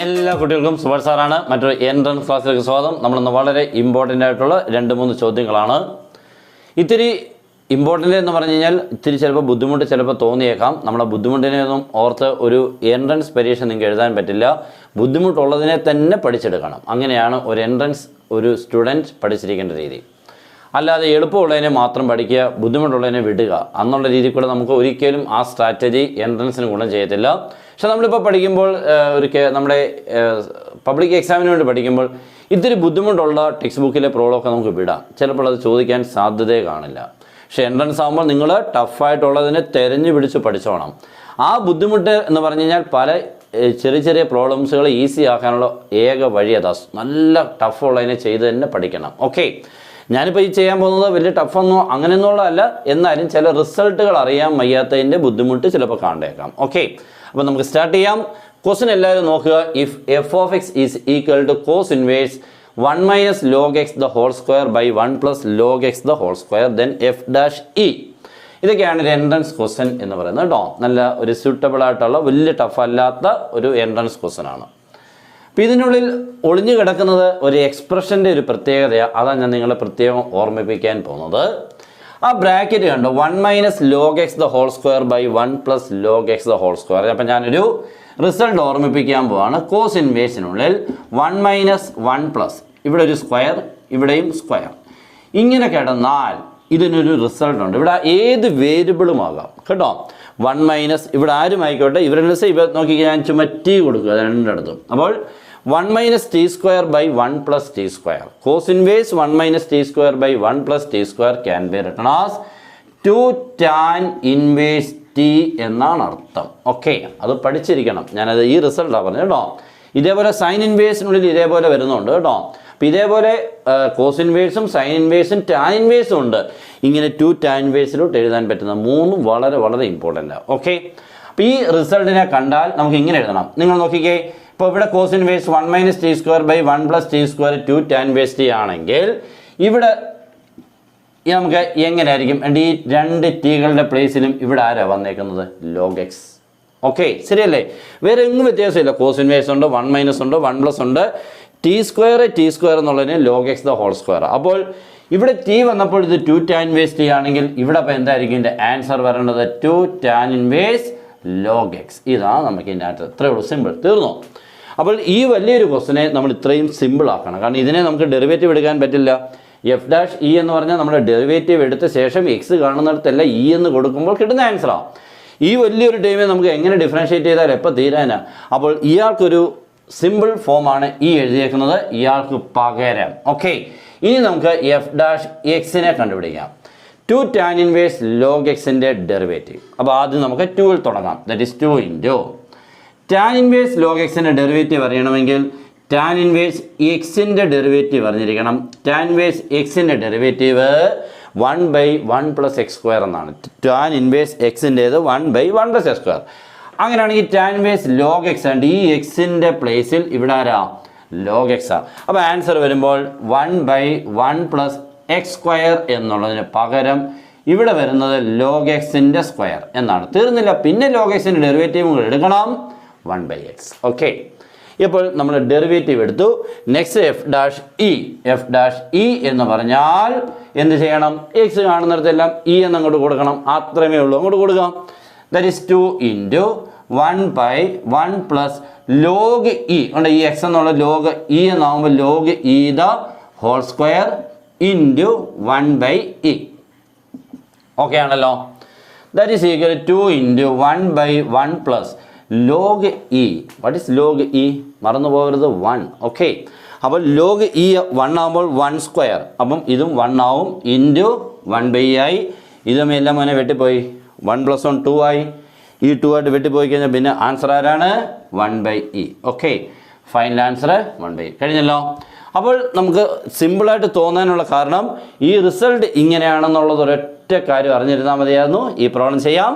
എല്ലാ കുട്ടികൾക്കും സുഭാഷ് സാറാണ്. മറ്റൊരു എൻട്രൻസ് ക്ലാസ്സിലേക്ക് സ്വാഗതം. നമ്മളിന്ന് വളരെ ഇമ്പോർട്ടൻ്റ് ആയിട്ടുള്ള 2-3 ചോദ്യങ്ങളാണ്. ഇത്തിരി ഇമ്പോർട്ടൻ്റ് എന്ന് പറഞ്ഞു കഴിഞ്ഞാൽ ഇത്തിരി ചിലപ്പോൾ ബുദ്ധിമുട്ട് ചിലപ്പോൾ തോന്നിയേക്കാം. നമ്മളെ ബുദ്ധിമുട്ടിനെയൊന്നും ഓർത്ത് ഒരു എൻട്രൻസ് പരീക്ഷ നിങ്ങൾക്ക് എഴുതാൻ പറ്റില്ല. ബുദ്ധിമുട്ടുള്ളതിനെ തന്നെ പഠിച്ചെടുക്കണം. അങ്ങനെയാണ് ഒരു എൻട്രൻസ് ഒരു സ്റ്റുഡൻറ്റ് പഠിച്ചിരിക്കേണ്ട രീതി. അല്ലാതെ എളുപ്പമുള്ളതിനെ മാത്രം പഠിക്കുക, ബുദ്ധിമുട്ടുള്ളതിനെ വിടുക എന്നുള്ള രീതിയിൽ കൂടെ നമുക്ക് ഒരിക്കലും ആ സ്ട്രാറ്റജി എൻട്രൻസിന് ഗുണം ചെയ്യത്തില്ല. പക്ഷെ നമ്മളിപ്പോൾ പഠിക്കുമ്പോൾ നമ്മുടെ പബ്ലിക് എക്സാമിന് വേണ്ടി പഠിക്കുമ്പോൾ ഇത്തിരി ബുദ്ധിമുട്ടുള്ള ടെക്സ്റ്റ് ബുക്കിലെ പ്രോബ്ലമൊക്കെ നമുക്ക് വിടാം. ചിലപ്പോൾ അത് ചോദിക്കാൻ സാധ്യതയെ കാണില്ല. പക്ഷേ എൻട്രൻസ് ആകുമ്പോൾ നിങ്ങൾ ടഫായിട്ടുള്ളതിനെ തിരഞ്ഞു പിടിച്ച് പഠിച്ചോണം. ആ ബുദ്ധിമുട്ട് എന്ന് പറഞ്ഞു കഴിഞ്ഞാൽ പല ചെറിയ ചെറിയ പ്രോബ്ലംസുകൾ ഈസി ആക്കാനുള്ള ഏക വഴി അതാ. നല്ല ടഫുള്ളതിനെ ചെയ്ത് തന്നെ പഠിക്കണം. ഓക്കെ, ഞാനിപ്പോൾ ഈ ചെയ്യാൻ പോകുന്നത് വലിയ ടഫൊന്നും അങ്ങനെയൊന്നുള്ളതല്ല. എന്നാലും ചില റിസൾട്ടുകൾ അറിയാൻ വയ്യാത്തതിൻ്റെ ബുദ്ധിമുട്ട് ചിലപ്പോൾ കണ്ടേക്കാം. ഓക്കെ, അപ്പോൾ നമുക്ക് സ്റ്റാർട്ട് ചെയ്യാം. ക്വസ്റ്റ്യൻ എല്ലാവരും നോക്കുക. If f of x is equal to cos inverse 1 minus log x the whole square by 1 plus log x the whole square then f dash e. ഇതൊക്കെയാണ് ഒരു എൻട്രൻസ് ക്വസ്റ്റ്യൻ എന്ന് പറയുന്നത് കേട്ടോ. നല്ല ഒരു സ്യൂട്ടബിൾ ആയിട്ടുള്ള വലിയ ടഫ് അല്ലാത്ത ഒരു എൻട്രൻസ് ക്വസ്റ്റ്യൻ ആണ്. അപ്പോൾ ഇതിനുള്ളിൽ ഒളിഞ്ഞു കിടക്കുന്നത് ഒരു എക്സ്പ്രഷൻ്റെ ഒരു പ്രത്യേകതയാണ്. അതാണ് ഞാൻ നിങ്ങളെ പ്രത്യേകം ഓർമ്മിപ്പിക്കാൻ പോകുന്നത്. ആ ബ്രാക്കറ്റ് കണ്ടോ, 1 minus log x the whole square by 1 plus log x the whole square. അപ്പം ഞാനൊരു റിസൾട്ട് ഓർമ്മിപ്പിക്കാൻ പോവാണ്. കോസ് ഇൻവേഴ്സിനുള്ളിൽ 1 മൈനസ് 1 പ്ലസ് ഇവിടെ ഒരു സ്ക്വയർ, ഇവിടെയും സ്ക്വയർ, ഇങ്ങനെ കിടന്നാൽ ഇതിനൊരു റിസൾട്ട് ഉണ്ട്. ഇവിടെ ഏത് വേരിയബിളും ആകാം കേട്ടോ. 1 മൈനസ് ഇവിടെ ആരും ആയിക്കോട്ടെ. ഇവർ നോക്കിക്കാൻ ഞാൻ ചുമ്മാ ടി കൊടുക്കുക രണ്ടിടത്തും. അപ്പോൾ 1 minus t square by 1 plus t square. Cos inverse 1 minus t square by 1 plus t square can be written as 2 tan inverse t എന്നാണ് അർത്ഥം. ഓക്കെ, അത് പഠിച്ചിരിക്കണം. ഞാനത് ഈ റിസൾട്ടാണ് പറഞ്ഞത് കേട്ടോ. ഇതേപോലെ സൈൻ ഇൻവേഴ്സിനുള്ളിൽ ഇതേപോലെ വരുന്നുണ്ട് കേട്ടോ. അപ്പോൾ ഇതേപോലെ കോസ് ഇൻവേഴ്സും സൈൻ ഇൻവേഴ്സും ടാൻ ഇൻവേഴ്സും ഉണ്ട്. ഇങ്ങനെ 2 ടാൻ ഇൻവേഴ്സിലോട്ട് എഴുതാൻ പറ്റുന്ന 3 വളരെ വളരെ ഇമ്പോർട്ടൻ്റാണ്. ഓക്കെ, അപ്പോൾ ഈ റിസൾട്ടിനെ കണ്ടാൽ നമുക്ക് ഇങ്ങനെ എഴുതണം. നിങ്ങൾ നോക്കിക്കേ, ഇപ്പോൾ ഇവിടെ cos inverse 1 minus t square by 1 plus t square 2 tan inverse t ആണെങ്കിൽ ഇവിടെ നമുക്ക് എങ്ങനെയായിരിക്കും? ഈ 2 ടീകളുടെ പ്ലേസിലും ഇവിടെ ആരാ വന്നേക്കുന്നത്? Log X. ഓക്കെ, ശരിയല്ലേ? വേറെ എങ്ങും വ്യത്യാസമില്ല. കോസ് ഇൻവേഴ്സ് ഉണ്ട്, 1 മൈനസ് ഉണ്ട്, 1 പ്ലസ് ഉണ്ട്. ടി സ്ക്വയർ എന്നുള്ളതിന് log x the whole square. അപ്പോൾ ഇവിടെ ടി വന്നപ്പോൾ ഇത് 2 ടാൻ ഇൻവേഴ്സ് ടി ആണെങ്കിൽ ഇവിടെ അപ്പോൾ എന്തായിരിക്കും ഇതിൻ്റെ ആൻസർ വരേണ്ടത്? 2 ടാൻ ഇൻവേഴ്സ് ലോഗ് എക്സ്. ഇതാണ് നമുക്ക് ഇതിൻ്റെ ആൻസർ. ഇത്രയേ ഉള്ളൂ, സിമ്പിൾ, തീർന്നു. അപ്പോൾ ഈ വലിയൊരു ക്വസ്റ്റിനെ നമ്മൾ ഇത്രയും സിമ്പിൾ ആക്കണം. കാരണം ഇതിനെ നമുക്ക് ഡെറിവേറ്റീവ് എടുക്കാൻ പറ്റില്ല. എഫ് ഡാഷ് ഇ എന്ന് പറഞ്ഞാൽ നമ്മുടെ ഡെറിവേറ്റീവ് എടുത്ത ശേഷം എക്സ് കാണുന്നിടത്തല്ല ഇ എന്ന് കൊടുക്കുമ്പോൾ കിട്ടുന്ന ആൻസറാണ്. ഈ വലിയൊരു ടൈമിൽ നമുക്ക് എങ്ങനെ ഡിഫറൻഷ്യേറ്റ് ചെയ്താൽ എപ്പോൾ തീരാനാണ്? അപ്പോൾ ഇയാൾക്കൊരു സിമ്പിൾ ഫോമാണ് ഈ എഴുതിയേക്കുന്നത്, ഇയാൾക്ക് പകരം. ഓക്കെ, ഇനി നമുക്ക് എഫ് ഡാഷ് എക്സിനെ കണ്ടുപിടിക്കാം. 2 ടാൻ ഇൻവേഴ്സ് ലോഗ് എക്സിൻ്റെ ഡെറിവേറ്റീവ്. അപ്പോൾ ആദ്യം നമുക്ക് 2ൽ തുടങ്ങാം. That is 2 into tan inverse log എക്സിൻ്റെ ഡെറിവേറ്റീവ് അറിയണമെങ്കിൽ ടാൻ ഇൻവേഴ്സ് എക്സിൻ്റെ ഡെറിവേറ്റീവ് അറിഞ്ഞിരിക്കണം. ടാൻ ഇൻവേഴ്സ് എക്സിൻ്റെ derivative 1 by 1 plus X square എന്നാണ്. ടാൻ ഇൻവേഴ്സ് എക്സിൻ്റേത് 1 ബൈ 1 പ്ലസ് എക്സ് സ്ക്വയർ. അങ്ങനെയാണെങ്കിൽ ടാൻ ഇൻവേഴ്സ് ലോഗ് എക്സ് ഉണ്ട്. ഈ എക്സിൻ്റെ പ്ലേസിൽ ഇവിടെ ആരാ? ലോഗ് എക്സ് ആണ്. അപ്പോൾ ആൻസർ വരുമ്പോൾ 1 ബൈ 1 പ്ലസ് എക്സ് സ്ക്വയർ എന്നുള്ളതിന് പകരം ഇവിടെ വരുന്നത് ലോഗ് എക്സിൻ്റെ സ്ക്വയർ എന്നാണ്. തീർന്നില്ല, പിന്നെ ലോഗ് എക്സിൻ്റെ ഡെറിവേറ്റീവ് എടുക്കണം, 1 ബൈ എക്സ്. ഓക്കെ, ഇപ്പോൾ നമ്മൾ ഡെറിവേറ്റീവ് എടുത്തു. Next F dash E. F dash E എന്ന് പറഞ്ഞാൽ എന്ത് ചെയ്യണം? എക്സ് കാണുന്നിടത്തെല്ലാം ഇ എന്ന് അങ്ങോട്ട് കൊടുക്കണം. അത്രമേ ഉള്ളൂ, അങ്ങോട്ട് കൊടുക്കാം. That is 2 into 1 by 1 plus log E ഉണ്ട്. ഈ എക്സ് എന്നുള്ള ലോഗ് ഇ എന്നാകുമ്പോൾ log E the whole square into 1 by E. Okay ആണല്ലോ? That is equal 2 into 1 by 1 plus log E. What is log E? മറന്നു പോകരുത്, 1. Okay, അപ്പോൾ log E 1 ആകുമ്പോൾ 1 square. അപ്പം ഇതും 1 ആവും ഇൻറ്റു 1 ബൈ ആയി. ഇതും എല്ലാം മോനെ വെട്ടിപ്പോയി. 1 പ്ലസ് 1 2 ആയി. ഈ 2 ആയിട്ട് വെട്ടിപ്പോയി കഴിഞ്ഞാൽ പിന്നെ ആൻസർ ആരാണ്? 1 by E. Okay, final answer 1 by കഴിഞ്ഞല്ലോ. അപ്പോൾ നമുക്ക് സിമ്പിളായിട്ട് തോന്നാനുള്ള കാരണം ഈ റിസൾട്ട് ഇങ്ങനെയാണെന്നുള്ളത് ഒരൊറ്റ കാര്യം അറിഞ്ഞിരുന്നാൽ മതിയായിരുന്നു. ഈ പ്രോബ്ലം ചെയ്യാം.